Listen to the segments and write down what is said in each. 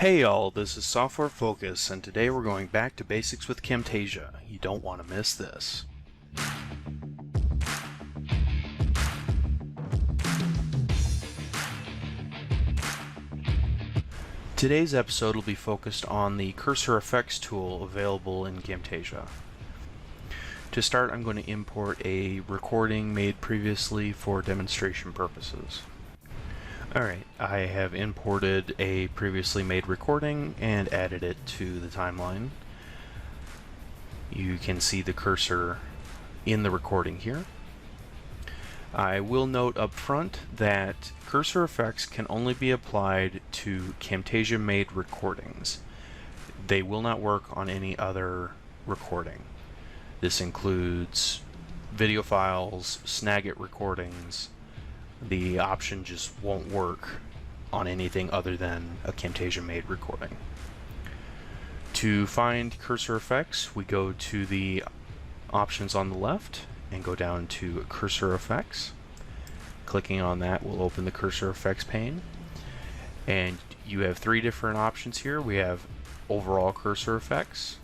Hey y'all, this is Software Focus, and today we're going back to basics with Camtasia. You don't want to miss this. Today's episode will be focused on the cursor effects tool available in Camtasia. To start, I'm going to import a recording made previously for demonstration purposes. Alright, I have imported a previously made recording and added it to the timeline. You can see the cursor in the recording here. I will note up front that cursor effects can only be applied to Camtasia made recordings. They will not work on any other recording. This includes video files, Snagit recordings. The option just won't work on anything other than a Camtasia made recording. To find cursor effects, we go to the options on the left and go down to cursor effects. Clicking on that will open the cursor effects pane, and you have three different options here. We have overall cursor effects,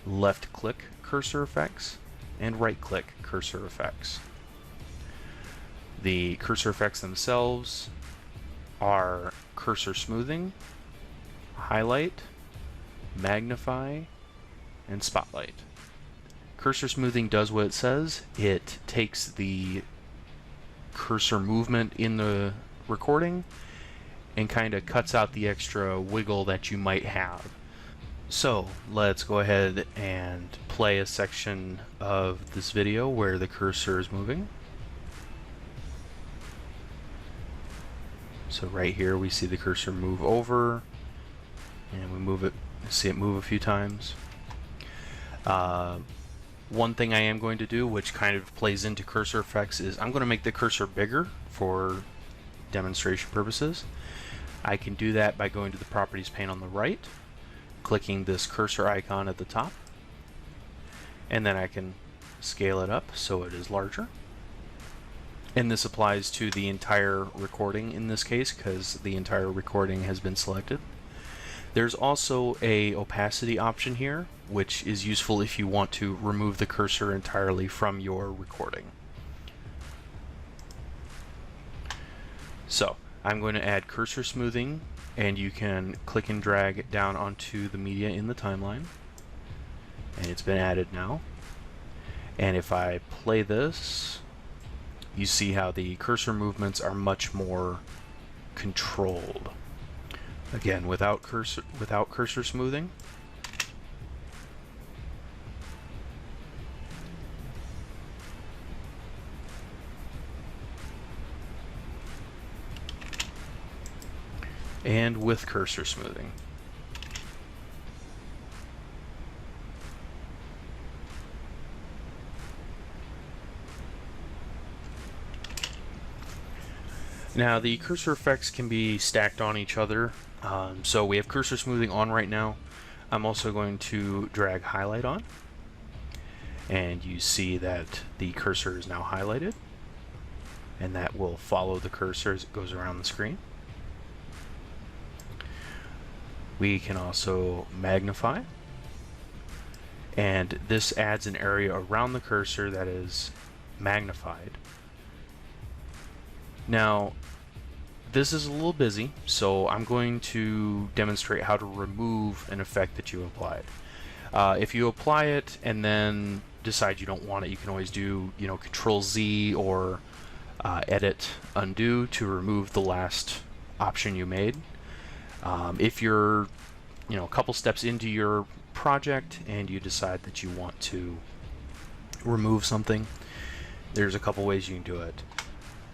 left click cursor effects, and right click cursor effects. The cursor effects themselves are cursor smoothing, highlight, magnify, and spotlight. Cursor smoothing does what it says. It takes the cursor movement in the recording and kind of cuts out the extra wiggle that you might have. So let's go ahead and play a section of this video where the cursor is moving. So right here we see the cursor move over, and we move it, see it move a few times. One thing I am going to do, which kind of plays into cursor effects, is I'm going to make the cursor bigger for demonstration purposes. I can do that by going to the properties pane on the right, clicking this cursor icon at the top, and then I can scale it up so it is larger. And this applies to the entire recording in this case, because the entire recording has been selected. There's also a opacity option here, which is useful if you want to remove the cursor entirely from your recording. So I'm going to add cursor smoothing, and you can click and drag it down onto the media in the timeline, and it's been added now. And if I play this, you see how the cursor movements are much more controlled. Again, without cursor smoothing. And with cursor smoothing. Now the cursor effects can be stacked on each other. So we have cursor smoothing on right now. I'm also going to drag highlight on, and you see that the cursor is now highlighted, and that will follow the cursor as it goes around the screen. We can also magnify, and this adds an area around the cursor that is magnified. Now, this is a little busy, so I'm going to demonstrate how to remove an effect that you applied. If you apply it and then decide you don't want it, you can always do, Control Z or Edit Undo to remove the last option you made. If you're, a couple steps into your project and you decide that you want to remove something, there's a couple ways you can do it.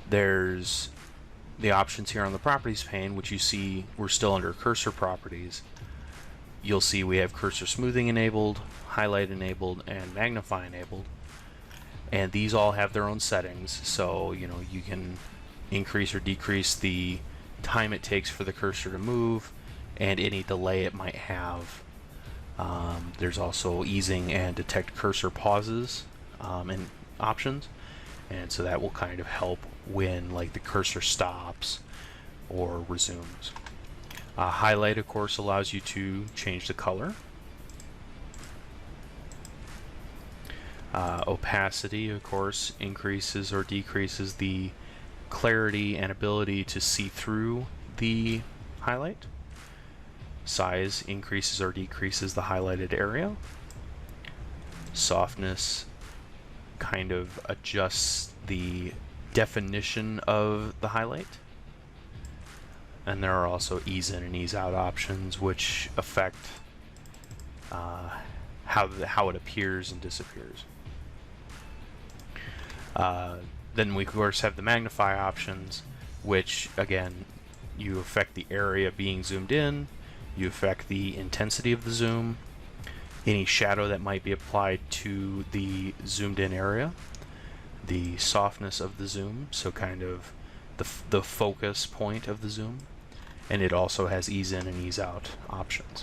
There's the options here on the properties pane, which you see we're still under cursor properties. You'll see we have cursor smoothing enabled, highlight enabled, and magnify enabled. And these all have their own settings, so you can increase or decrease the time it takes for the cursor to move and any delay it might have. There's also easing and detect cursor pauses and options. And so that will kind of help when the cursor stops or resumes. Highlight, of course, allows you to change the color. Opacity, of course, increases or decreases the clarity and ability to see through the highlight. Size increases or decreases the highlighted area. Softness kind of adjusts the definition of the highlight. And there are also ease in and ease out options which affect how it appears and disappears. Then we of course have the magnify options, which again, you affect the area being zoomed in, you affect the intensity of the zoom, any shadow that might be applied to the zoomed in area, the softness of the zoom, so kind of the focus point of the zoom, and it also has ease in and ease out options.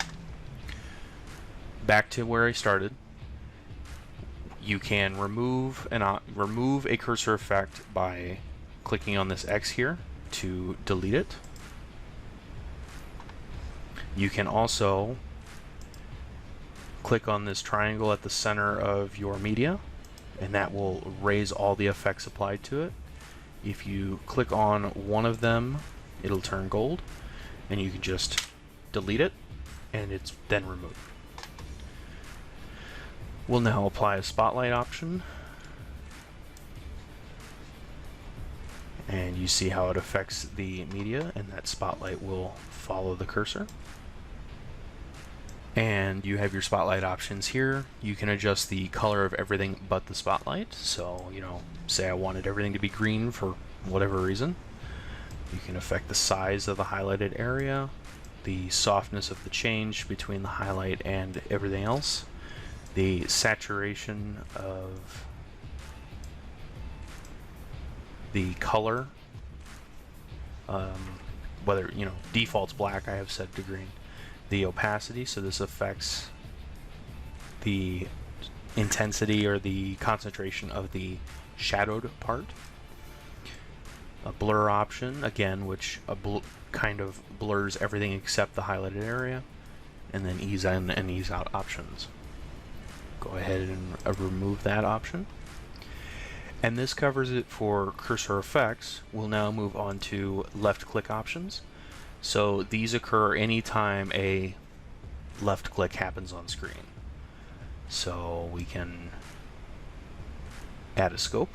Back to where I started. You can remove a cursor effect by clicking on this X here to delete it. You can also click on this triangle at the center of your media, and that will raise all the effects applied to it. If you click on one of them, it'll turn gold, and you can just delete it, and it's then removed. We'll now apply a spotlight option, and you see how it affects the media, and that spotlight will follow the cursor. And you have your spotlight options here. You can adjust the color of everything but the spotlight. So, you know, say I wanted everything to be green for whatever reason. You can affect the size of the highlighted area, the softness of the change between the highlight and everything else, the saturation of the color, whether, you know, default's black, I have set to green. The opacity, so this affects the intensity or the concentration of the shadowed part. A blur option, again, which kind of blurs everything except the highlighted area, and then ease in and ease out options. Go ahead and remove that option. And this covers it for cursor effects. We'll now move on to left click options. So these occur anytime a left click happens on screen. So we can add a scope,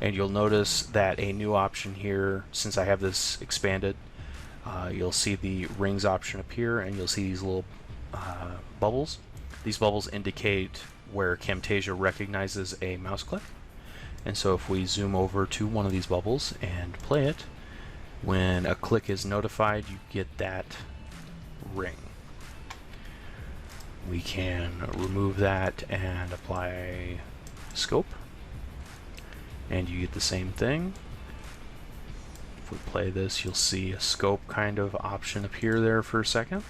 and you'll notice that a new option here, since I have this expanded, you'll see the rings option appear, and you'll see these little bubbles. These bubbles indicate where Camtasia recognizes a mouse click. And so if we zoom over to one of these bubbles and play it, when a click is notified, you get that ring. We can remove that and apply scope, and you get the same thing. If we play this, you'll see a scope kind of option appear there for a second.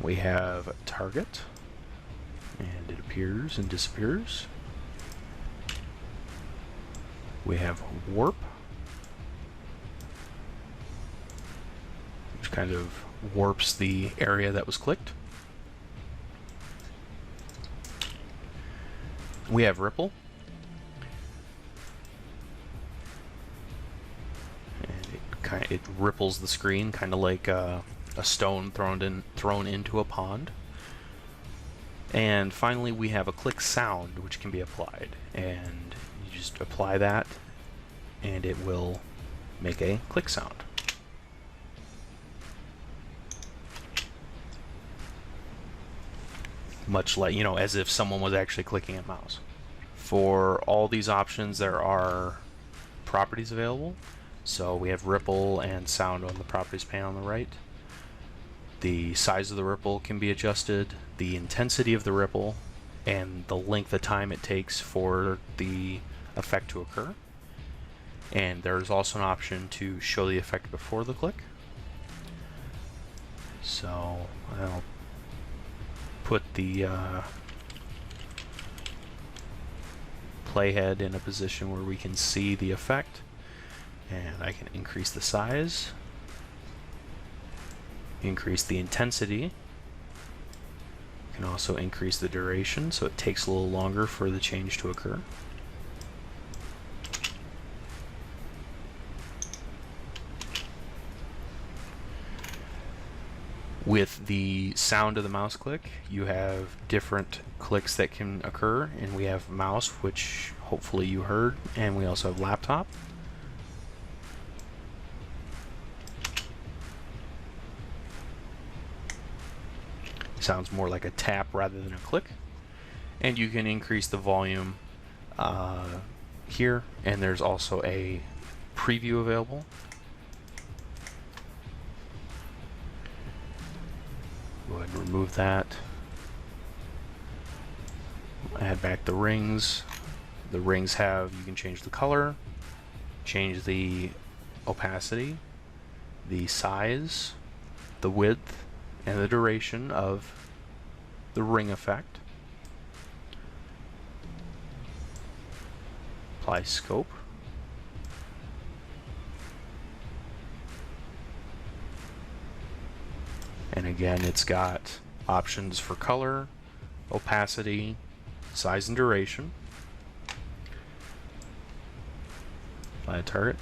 We have target, and it appears and disappears. We have warp, which kind of warps the area that was clicked. We have ripple, and it ripples the screen, kind of like a stone thrown into a pond. And finally, we have a click sound, which can be applied, and you just apply that, and it will make a click sound. Much like, you know, as if someone was actually clicking a mouse. For all these options, there are properties available. So we have ripple and sound on the properties panel on the right. The size of the ripple can be adjusted, the intensity of the ripple, and the length of time it takes for the effect to occur. And there's also an option to show the effect before the click. So I'll put the playhead in a position where we can see the effect. And I can increase the size, increase the intensity. I can also increase the duration, so it takes a little longer for the change to occur. With the sound of the mouse click, you have different clicks that can occur, and we have mouse, which hopefully you heard, and we also have laptop. Sounds more like a tap rather than a click. And you can increase the volume here, and there's also a preview available. Go ahead and remove that. Add back the rings. The rings have, you can change the color, change the opacity, the size, the width, and the duration of the ring effect. Apply scope. And again, it's got options for color, opacity, size and duration. Apply a target.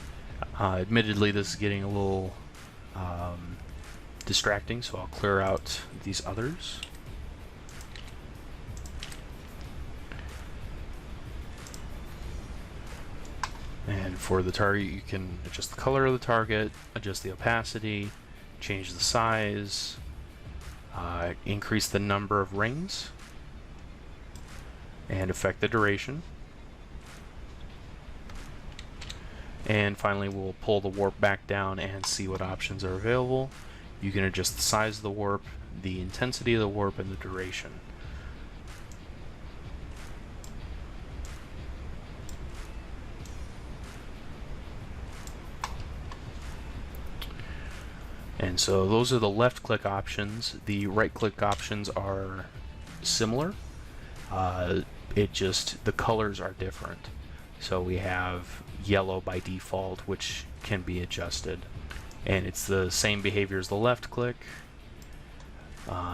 Admittedly, this is getting a little distracting, so I'll clear out these others. And for the target, you can adjust the color of the target, adjust the opacity, change the size, increase the number of rings, and affect the duration. And finally, we'll pull the warp back down and see what options are available. You can adjust the size of the warp, the intensity of the warp, and the duration. And so those are the left click options. The right click options are similar. The colors are different. So we have yellow by default, which can be adjusted. And it's the same behavior as the left click.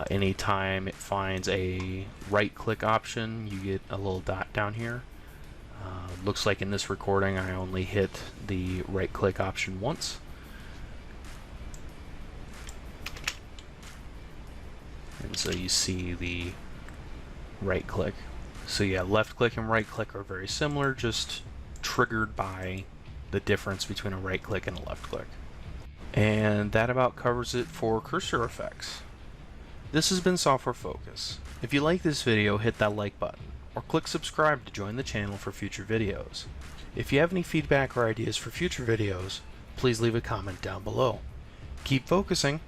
Anytime it finds a right click option, you get a little dot down here. Looks like in this recording I only hit the right click option once. And so you see the right click. So yeah, left click and right click are very similar, just triggered by the difference between a right click and a left click. And that about covers it for cursor effects. This has been Software Focus. If you like this video, hit that like button, or click subscribe to join the channel for future videos. If you have any feedback or ideas for future videos, please leave a comment down below. Keep focusing!